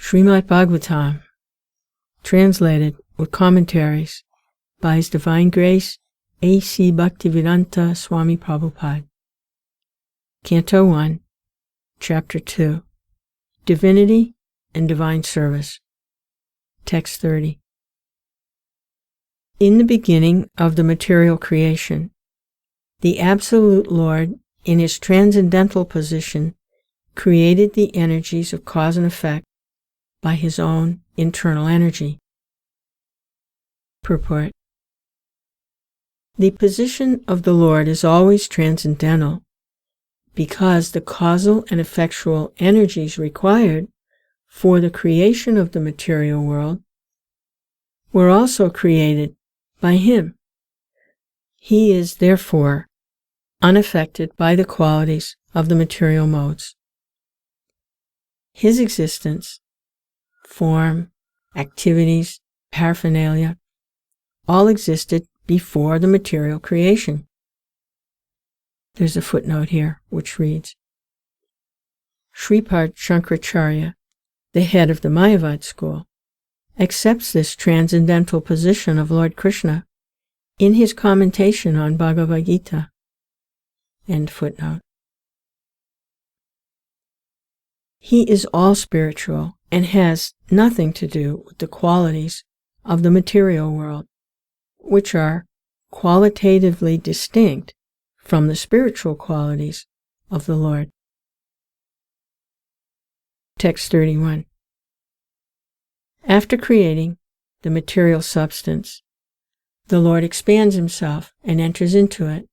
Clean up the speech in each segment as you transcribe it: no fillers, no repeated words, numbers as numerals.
Srimad Bhagavatam, translated with commentaries by His Divine Grace A.C. Bhaktivedanta Swami Prabhupada. Canto 1, Chapter 2, Divinity and Divine Service. Text 30. In the beginning of the material creation, the Absolute Lord, in His transcendental position, created the energies of cause and effect by His own internal energy. Purport. The position of the Lord is always transcendental because the causal and effectual energies required for the creation of the material world were also created by Him. He is, therefore, unaffected by the qualities of the material modes. His existence, form, activities, paraphernalia, all existed before the material creation. There's a footnote here which reads, Sripad Shankaracharya, the head of the Mayavad school, accepts this transcendental position of Lord Krishna in his commentation on Bhagavad Gita. End footnote. He is all spiritual and has nothing to do with the qualities of the material world, which are qualitatively distinct from the spiritual qualities of the Lord. Text 31. After creating the material substance, the Lord expands Himself and enters into it.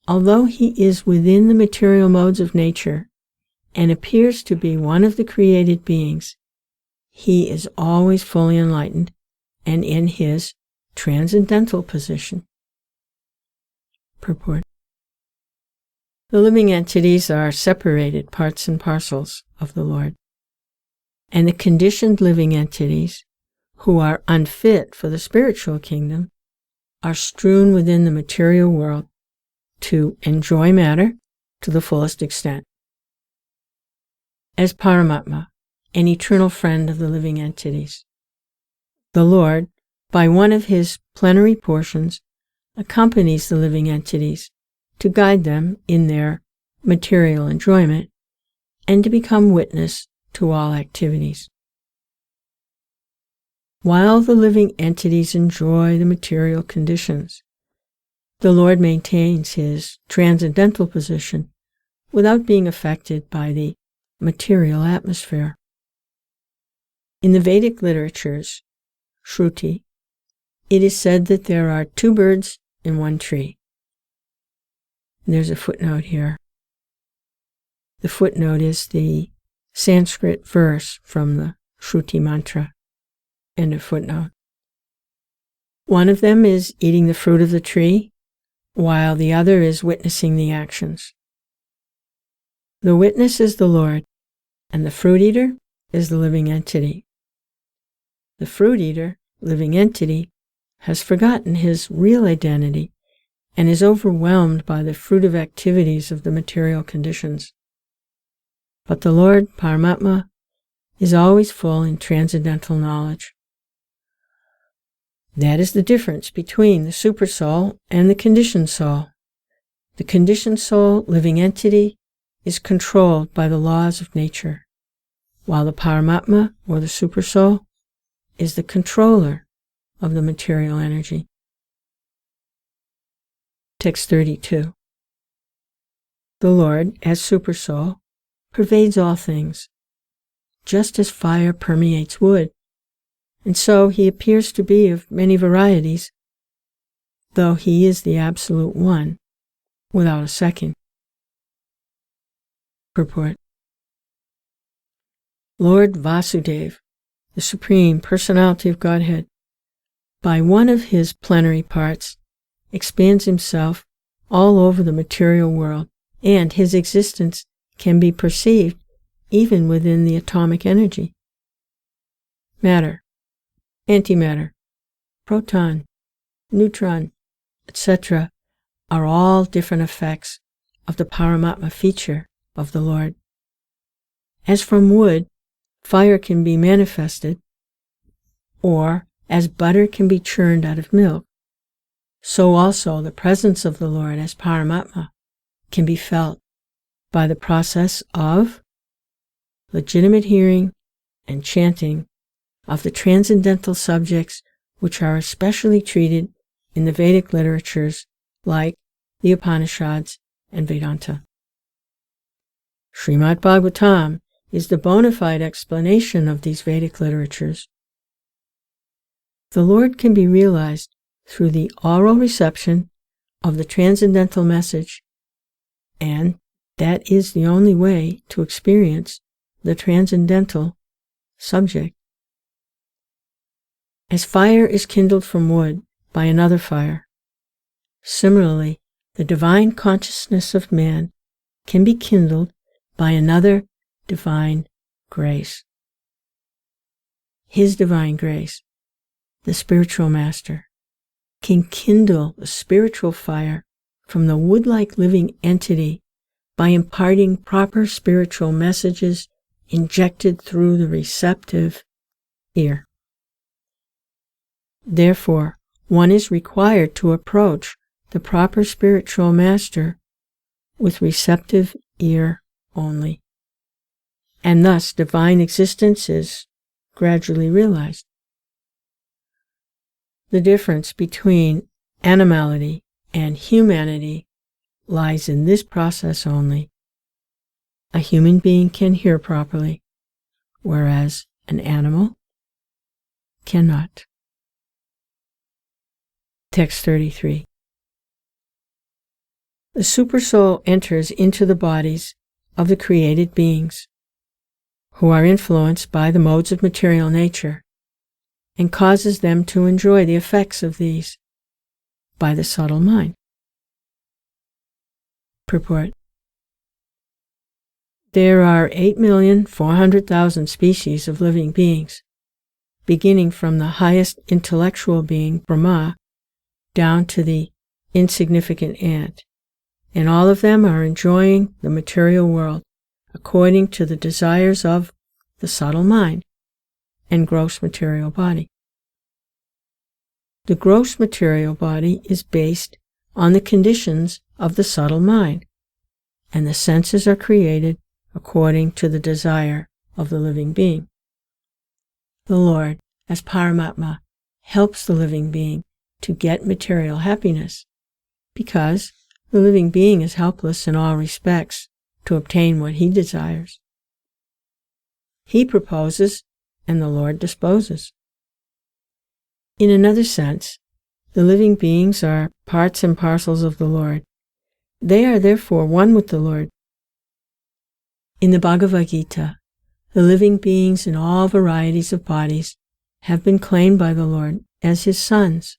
Although He is within the material modes of nature and appears to be one of the created beings, He is always fully enlightened and in His transcendental position. Purport. The living entities are separated parts and parcels of the Lord, and the conditioned living entities, who are unfit for the spiritual kingdom, are strewn within the material world to enjoy matter to the fullest extent. As Paramatma, an eternal friend of the living entities, the Lord, by one of His plenary portions, accompanies the living entities to guide them in their material enjoyment and to become witness to all activities. While the living entities enjoy the material conditions, the Lord maintains His transcendental position without being affected by the material atmosphere. In the Vedic literatures, Shruti, it is said that there are two birds in one tree. And there's a footnote here. The footnote is the Sanskrit verse from the Shruti mantra. End of footnote. One of them is eating the fruit of the tree, while the other is witnessing the actions. The witness is the Lord, and the fruit eater is the living entity. The fruit eater, living entity, has forgotten his real identity and is overwhelmed by the fruitive activities of the material conditions. But the Lord, Paramatma, is always full in transcendental knowledge. That is the difference between the Supersoul and the conditioned soul. The conditioned soul, living entity, is controlled by the laws of nature, while the Paramatma, or the Supersoul, is the controller of the material energy. Text 32. The Lord, as Supersoul, pervades all things, just as fire permeates wood, and so He appears to be of many varieties, though He is the Absolute One, without a second. Purport. Lord Vasudeva, the Supreme Personality of Godhead, by one of His plenary parts, expands Himself all over the material world, and His existence can be perceived even within the atomic energy. Matter, antimatter, proton, neutron, etc. are all different effects of the Paramatma feature of the Lord. As from wood, fire can be manifested, or as butter can be churned out of milk, so also the presence of the Lord as Paramatma can be felt by the process of legitimate hearing and chanting of the transcendental subjects which are especially treated in the Vedic literatures like the Upanishads and Vedanta. Srimad Bhagavatam is the bona fide explanation of these Vedic literatures. The Lord can be realized through the oral reception of the transcendental message, and that is the only way to experience the transcendental subject. As fire is kindled from wood by another fire, similarly, the divine consciousness of man can be kindled by another divine grace. His divine grace, the spiritual master, can kindle the spiritual fire from the wood-like living entity by imparting proper spiritual messages injected through the receptive ear. Therefore, one is required to approach the proper spiritual master with receptive ear only, and thus divine existence is gradually realized. The difference between animality and humanity lies in this process only. A human being can hear properly, whereas an animal cannot. Text 33. The Supersoul enters into the bodies of the created beings, who are influenced by the modes of material nature, and causes them to enjoy the effects of these by the subtle mind. Purport. There are 8,400,000 species of living beings, beginning from the highest intellectual being, Brahma, down to the insignificant ant, and all of them are enjoying the material world according to the desires of the subtle mind and gross material body. The gross material body is based on the conditions of the subtle mind, and the senses are created according to the desire of the living being. The Lord, as Paramatma, helps the living being to get material happiness, because the living being is helpless in all respects to obtain what he desires. He proposes, and the Lord disposes. In another sense, the living beings are parts and parcels of the Lord. They are therefore one with the Lord. In the Bhagavad Gita, the living beings in all varieties of bodies have been claimed by the Lord as his sons.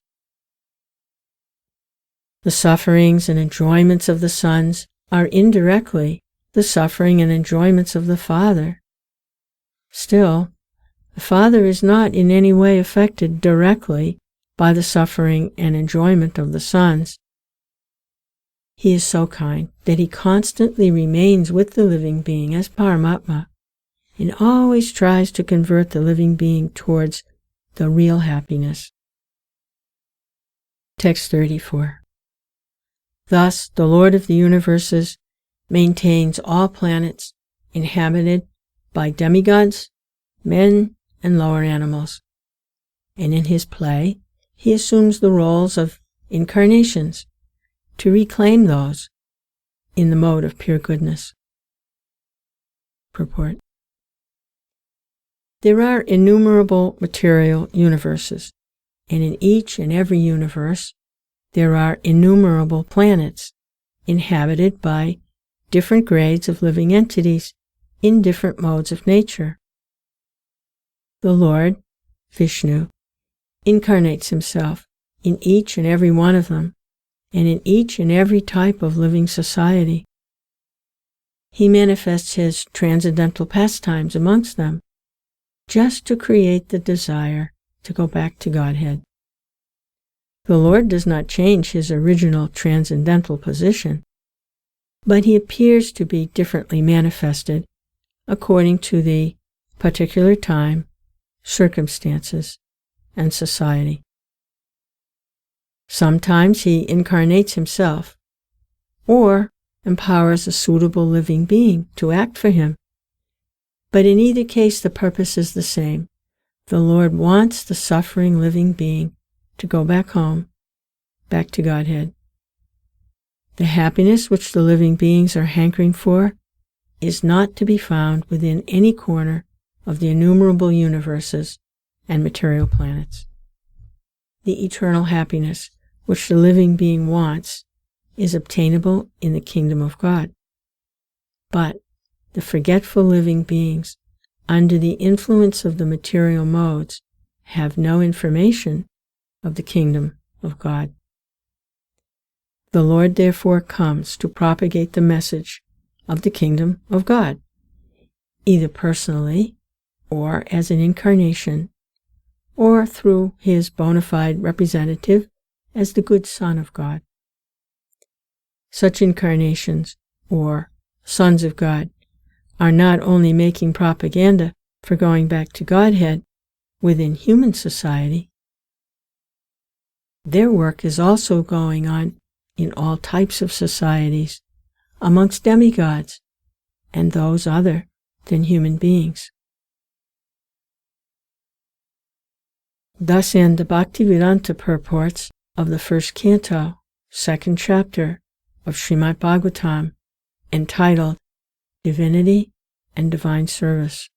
The sufferings and enjoyments of the sons are indirectly the suffering and enjoyments of the Father. Still, the Father is not in any way affected directly by the suffering and enjoyment of the sons. He is so kind that he constantly remains with the living being as Paramatma, and always tries to convert the living being towards the real happiness. Text 34. Thus, the Lord of the universes maintains all planets inhabited by demigods, men, and lower animals, and in his play, he assumes the roles of incarnations to reclaim those in the mode of pure goodness. Purport. There are innumerable material universes, and in each and every universe, there are innumerable planets inhabited by different grades of living entities in different modes of nature. The Lord, Vishnu, incarnates himself in each and every one of them, and in each and every type of living society. He manifests his transcendental pastimes amongst them, just to create the desire to go back to Godhead. The Lord does not change his original transcendental position, but he appears to be differently manifested according to the particular time, circumstances, and society. Sometimes he incarnates himself or empowers a suitable living being to act for him. But in either case, the purpose is the same. The Lord wants the suffering living being to go back home, back to Godhead. The happiness which the living beings are hankering for is not to be found within any corner of the innumerable universes and material planets. The eternal happiness which the living being wants is obtainable in the kingdom of God. But the forgetful living beings, under the influence of the material modes, have no information of the kingdom of God. The Lord therefore comes to propagate the message of the kingdom of God, either personally or as an incarnation, or through his bona fide representative as the good Son of God. Such incarnations, or sons of God, are not only making propaganda for going back to Godhead within human society, their work is also going on in all types of societies, amongst demigods and those other than human beings. Thus end the Bhaktivedanta purports of the first canto, second chapter of Srimad Bhagavatam, entitled Divinity and Divine Service.